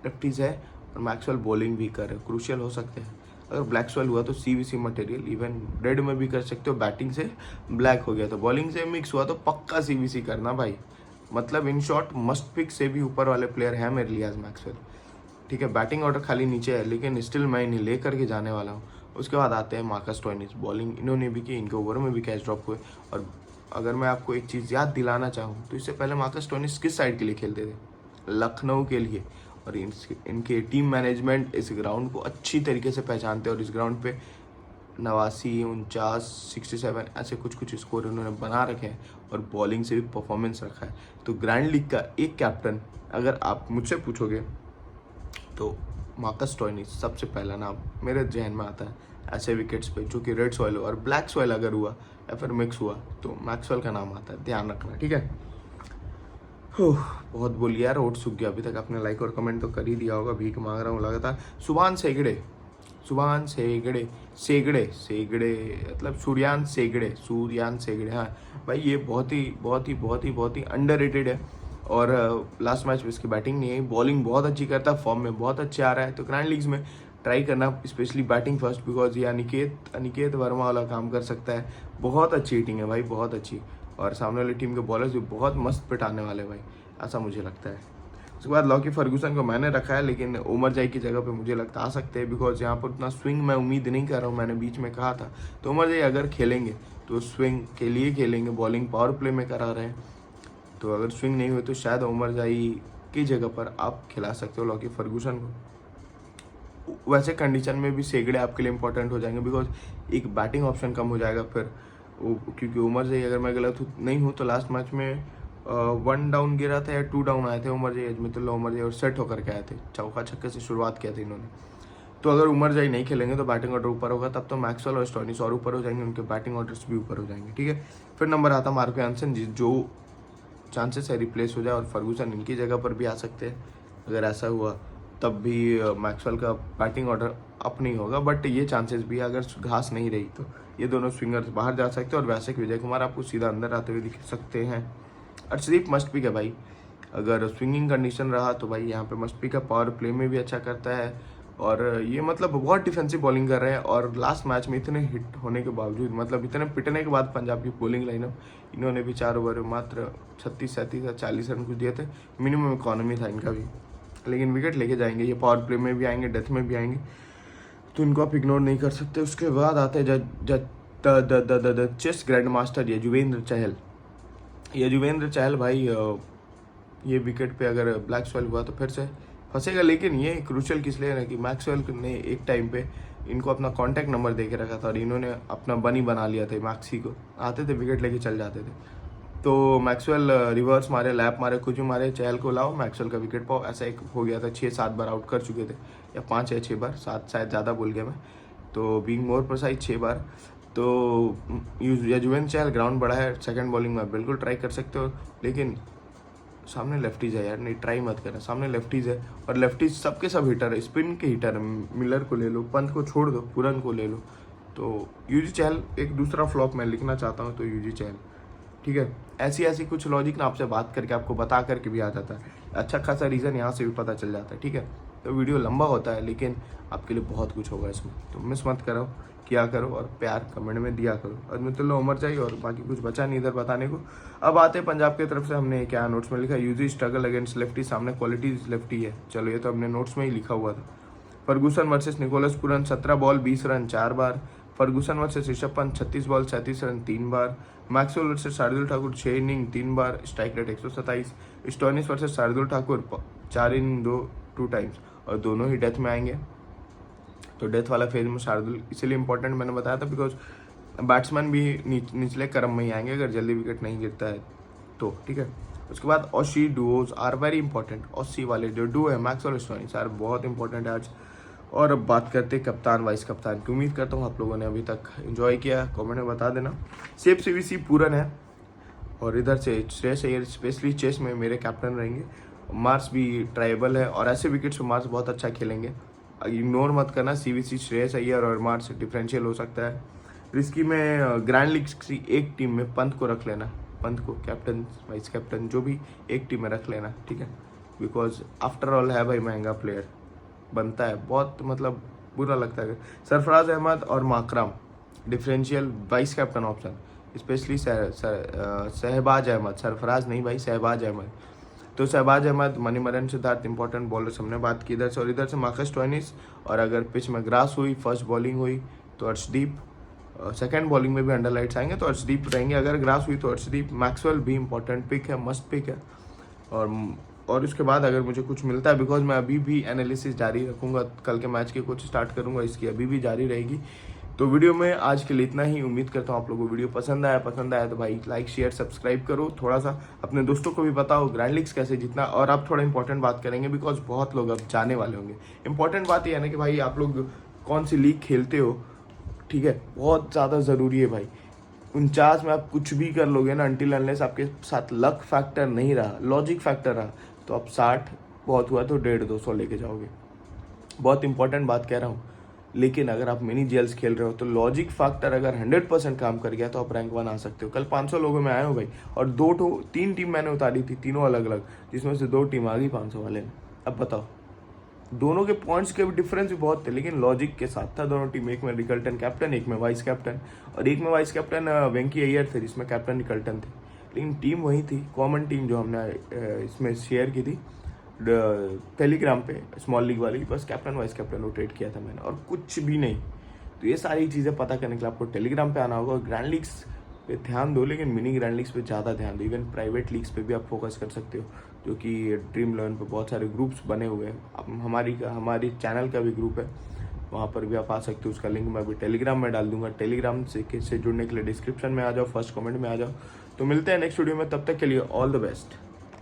लेफ्टीज है। और मैक्सवेल बॉलिंग भी कर, क्रूशियल हो सकते हैं। अगर ब्लैक सॉइल हुआ तो सीवीसी मटेरियल, इवन रेड में भी कर सकते हो। बैटिंग से ब्लैक हो गया तो, बॉलिंग से मिक्स हुआ तो पक्का सीवीसी करना भाई। मतलब इन शॉर्ट मस्ट पिक से भी ऊपर वाले प्लेयर है मेरे लिए आज मैक्सवेल, ठीक है। बैटिंग ऑर्डर खाली नीचे है, लेकिन स्टिल मैं इन्हें ले करके जाने वाला हूँ। उसके बाद आते हैं मार्कस स्टोइनिस, बॉलिंग इन्होंने भी की, इनके ओवर में भी कैच ड्रॉप हुए। और अगर मैं आपको एक चीज़ याद दिलाना चाहूँ तो इससे पहले मार्कस स्टोइनिस किस साइड के लिए खेलते थे? लखनऊ के लिए। और इनके टीम मैनेजमेंट इस ग्राउंड को अच्छी तरीके से पहचानते हैं, और इस ग्राउंड पे 89, 49, 67 ऐसे कुछ कुछ स्कोर उन्होंने बना रखे हैं, और बॉलिंग से भी परफॉर्मेंस रखा है। तो ग्रैंड लीग का एक कैप्टन अगर आप मुझसे पूछोगे तो मार्कस स्टोइनिस सबसे पहला नाम मेरे जहन में आता है ऐसे विकेट्स पे, जो कि रेड सॉइल हो और ब्लैक सॉइल अगर हुआ या फिर मिक्स हुआ तो मैक्सवेल का नाम आता है, ध्यान रखना, ठीक है। बहुत बोलिए यार, ओट सूख गया। अभी तक आपने लाइक और कमेंट तो कर ही दिया होगा, भीख मांग रहा हूँ लगातार। सुभान सेगड़े मतलब सूर्यान सेगड़े, हाँ भाई, ये बहुत ही अंडररेटेड है। और लास्ट मैच में इसकी बैटिंग नहीं है, बॉलिंग बहुत अच्छी करता है, फॉर्म में बहुत अच्छे आ रहा है। तो ग्रैंड लीग्स में ट्राई करना, स्पेशली बैटिंग फर्स्ट, बिकॉज ये अनिकेत वर्मा वाला काम कर सकता है। बहुत अच्छी हिटिंग है भाई, बहुत अच्छी। और सामने वाली टीम के बॉलर्स भी बहुत मस्त पिटाने वाले भाई, ऐसा मुझे लगता है। उसके बाद लॉकी फर्गूसन को मैंने रखा है, लेकिन उमर जाई की जगह पे मुझे लगता आ सकते हैं, बिकॉज यहाँ पर उतना स्विंग मैं उम्मीद नहीं कर रहा हूँ, मैंने बीच में कहा था। तो उमर जाई अगर खेलेंगे तो स्विंग के लिए खेलेंगे, बॉलिंग पावर प्ले में करा रहे हैं। तो अगर स्विंग नहीं हुई तो शायद उमर जाई की जगह पर आप खिला सकते हो लॉकी फर्गूसन को। वैसे कंडीशन में भी सेगड़े आपके लिए इंपॉर्टेंट हो जाएंगे, बिकॉज एक बैटिंग ऑप्शन कम हो जाएगा फिर, क्योंकि उमर जाई, अगर मैं गलत नहीं हूँ तो लास्ट मैच में 1 डाउन गिरा था या 2 डाउन आए थे उमर जाई, अजमतुल्लाह उमर जाई, और सेट होकर के आए थे, चौका छक्के से शुरुआत किया था इन्होंने। तो अगर उमर जाई नहीं खेलेंगे तो बैटिंग ऑर्डर ऊपर होगा, तब तो मैक्सवेल और स्टोइनिस और ऊपर हो जाएंगे, उनके बैटिंग ऑर्डर्स भी ऊपर हो जाएंगे, ठीक है। फिर नंबर आता मार्को एंसन, जो चांसेस है रिप्लेस हो जाए, और फर्गूसन इनकी जगह पर भी आ सकते हैं। अगर ऐसा हुआ तब भी मैक्सवेल का बैटिंग ऑर्डर अप नहीं होगा, बट ये चांसेस भी है, अगर घास नहीं रही तो ये दोनों स्विंगर्स बाहर जा सकते हैं, और वैसे कि विजय कुमार आपको सीधा अंदर आते हुए दिख सकते हैं। अर्शदीप मस्ट पिक है भाई, अगर स्विंगिंग कंडीशन रहा तो भाई यहाँ पे मस्ट पिक है, पावर प्ले में भी अच्छा करता है, और ये मतलब बहुत डिफेंसिव बॉलिंग कर रहे हैं। और लास्ट मैच में इतने हिट होने के बावजूद, मतलब इतने पिटने के बाद पंजाब की बॉलिंग लाइनअप, इन्होंने भी 4 ओवर में मात्र 36, 37 या 40 रन कुछ दिए थे। मिनिमम इकोनॉमी था इनका भी, लेकिन विकेट लेके जाएंगे। ये पावर प्ले में भी आएंगे, डेथ में भी आएंगे, तो इनको आप इग्नोर नहीं कर सकते। उसके बाद आते हैं chess grand master Yuzvendra Chahal. Yuzvendra Chahal भाई, ये विकेट पे अगर मैक्सवेल हुआ तो फिर से फंसेगा। लेकिन ये क्रूशियल किस लिए है कि मैक्सवेल ने एक टाइम पे इनको अपना कॉन्टैक्ट नंबर दे के रखा था और इन्होंने अपना बनी बना लिया था। मैक्सी को आते थे, विकेट लेके चल जाते थे। तो मैक्सवेल रिवर्स मारे, लैप मारे, कुछ भी मारे, चहल को लाओ, मैक्सवेल का विकेट पाओ। ऐसा एक हो गया था। 6-7 बार आउट कर चुके थे, या 5 या 6 बार, 7 शायद ज़्यादा बोल गया मैं, तो बीइंग मोर प्रिसाइज 6 बार। तो युजवेंद्र चहल ग्राउंड बड़ा है, सेकंड बॉलिंग में बिल्कुल ट्राई कर सकते हो, लेकिन सामने लेफ्टीज है यार, नहीं ट्राई मत करना। सामने लेफ्टीज है और लेफ्टीज सबके सब हिटर है, स्पिन के हिटर है। मिलर को ले लो, पंत को छोड़ दो, पुरन को ले लो। तो यूजी चहल एक दूसरा फ्लॉप मैं लिखना चाहता हूँ, तो यूजी चहल, ठीक है। ऐसी कुछ लॉजिक ना आपसे बात करके, आपको बता करके भी आ जाता है। अच्छा खासा रीज़न यहाँ से भी पता चल जाता है, ठीक है। तो वीडियो लंबा होता है, लेकिन आपके लिए बहुत कुछ होगा इसमें, तो मिस मत करो, किया करो और प्यार कमेंट में दिया करो। और मतलब उमर चाहिए और बाकी कुछ बचा नहीं इधर बताने को। अब आते हैं पंजाब की तरफ से। हमने क्या नोट्स में लिखा, यूजी स्ट्रगल अगेंस्ट लेफ्टी, सामने क्वालिटीज लेफ्टी है। चलो ये तो हमने नोट्स में ही लिखा हुआ था। Ferguson versus Nicholas Pooran, 17 ball 20 run 4 बार। Ferguson versus Rishabh Pant, 36 ball 37 run 3 बार। Maxwell versus Shardul Thakur, 6 inning 3 बार, strike rate 127। Stoinis versus Shardul Thakur, 4 inning 2 times, और दोनों ही डेथ में आएंगे। तो डेथ वाला फेज में शार्दुल इसलिए इंपॉर्टेंट मैंने बताया था, बिकॉज बैट्समैन भी निचले क्रम में ही आएंगे अगर जल्दी विकेट नहीं गिरता है तो, ठीक है। उसके बाद Aussie duos are very important. Aussie वाले जो डुओ है मैक्सवेल स्टोइनिस आर बहुत इंपॉर्टेंट है आज। और अब बात करते हैं कप्तान वाइस कप्तान की। उम्मीद करता हूँ आप लोगों ने अभी तक एंजॉय किया, कमेंट में बता देना। सेफ सीवीसी पूरन है, और इधर से श्रेयस अय्यर स्पेशली चेस में मेरे कैप्टन रहेंगे। मार्स भी ट्राइबल है, और ऐसे विकेट्स पे मार्स बहुत अच्छा खेलेंगे। इग्नोर मत करना, सीवीसी श्रेयस अय्यर और मार्स डिफरेंशियल हो सकता है। रिस्की में ग्रैंड लीग की एक टीम में पंत को रख लेना, पंत को कैप्टन वाइस कैप्टन जो भी एक टीम में रख लेना, ठीक है। बिकॉज आफ्टर ऑल है भाई महंगा प्लेयर बनता है, बहुत मतलब बुरा लगता है। सरफराज अहमद और Markram differential vice captain option, specially Shahbaz Ahmed, Sarfaraz नहीं भाई, शहबाज अहमद। तो शहबाज अहमद, मणिमरन सिद्धार्थ इंपॉर्टेंट बॉलर्स हमने बात की इधर से। और इधर से मार्कस स्टोइनिस, और अगर पिच में ग्रास हुई, फर्स्ट बॉलिंग हुई तो अर्शदीप, सेकंड बॉलिंग में भी अंडरलाइट्स आएंगे तो अर्शदीप रहेंगे। अगर ग्रास हुई तो अर्शदीप। मैक्सवेल भी इंपॉर्टेंट पिक है, मस्ट पिक है। और उसके बाद अगर मुझे कुछ मिलता है, बिकॉज मैं अभी भी एनालिसिस जारी रखूंगा, कल के मैच के कुछ स्टार्ट करूंगा, इसकी अभी भी जारी रहेगी। तो वीडियो में आज के लिए इतना ही। उम्मीद करता हूँ आप लोगों को वीडियो पसंद आया तो भाई लाइक शेयर सब्सक्राइब करो। थोड़ा सा अपने दोस्तों को भी बताओ ग्रैंड लीग्स कैसे जीतना। और आप थोड़ा इंपॉर्टेंट बात करेंगे, बिकॉज बहुत लोग अब जाने वाले होंगे। इंपॉर्टेंट बात यह है ना कि भाई आप लोग कौन सी लीग खेलते हो, ठीक है, बहुत ज़्यादा ज़रूरी है भाई। 49 में आप कुछ भी कर लोगे ना, अनटिल अनलेस आपके साथ लक फैक्टर नहीं रहा, लॉजिक फैक्टर रहा, तो आप 60 बहुत हुआ तो 150-200 लेके जाओगे। बहुत इंपॉर्टेंट बात कह रहा हूँ। लेकिन अगर आप मिनी जेल्स खेल रहे हो तो लॉजिक फैक्टर अगर 100% काम कर गया तो आप रैंक 1 आ सकते हो। कल 500 लोगों में आए हो भाई, और 3 टीम मैंने उतारी थी, तीनों अलग अलग, जिसमें से 2 टीम आ गई 500 वाले में। अब बताओ, दोनों के पॉइंट्स के भी डिफरेंस भी बहुत थे, लेकिन लॉजिक के साथ था दोनों टीम। एक में निकल्टन कैप्टन, एक में वाइस कैप्टन, और एक में वाइस कैप्टन वेंकी अय्यर थे, जिसमें कैप्टन निकल्टन थे। लेकिन टीम वही थी, कॉमन टीम जो हमने इसमें शेयर की थी टेलीग्राम पे, स्मॉल लीग वाली, बस कैप्टन वाइस कैप्टन रोटेट किया था मैंने, और कुछ भी नहीं। तो ये सारी चीज़ें पता करने के लिए आपको टेलीग्राम पे आना होगा। और ग्रैंड लीग्स पे ध्यान दो, लेकिन मिनी ग्रैंड लीग्स पे ज़्यादा ध्यान दो। इवन प्राइवेट लीग्स पे भी आप फोकस कर सकते हो, जो कि ड्रीम 11 पे बहुत सारे ग्रुप्स बने हुए हैं। हमारी चैनल का भी ग्रुप है, वहाँ पर भी आप आ सकते हो। उसका लिंक मैं अभी टेलीग्राम में डाल दूंगा। टेलीग्राम से जुड़ने के लिए डिस्क्रिप्शन में आ जाओ, फर्स्ट कमेंट में आ जाओ। तो मिलते हैं नेक्स्ट वीडियो में, तब तक के लिए ऑल द बेस्ट।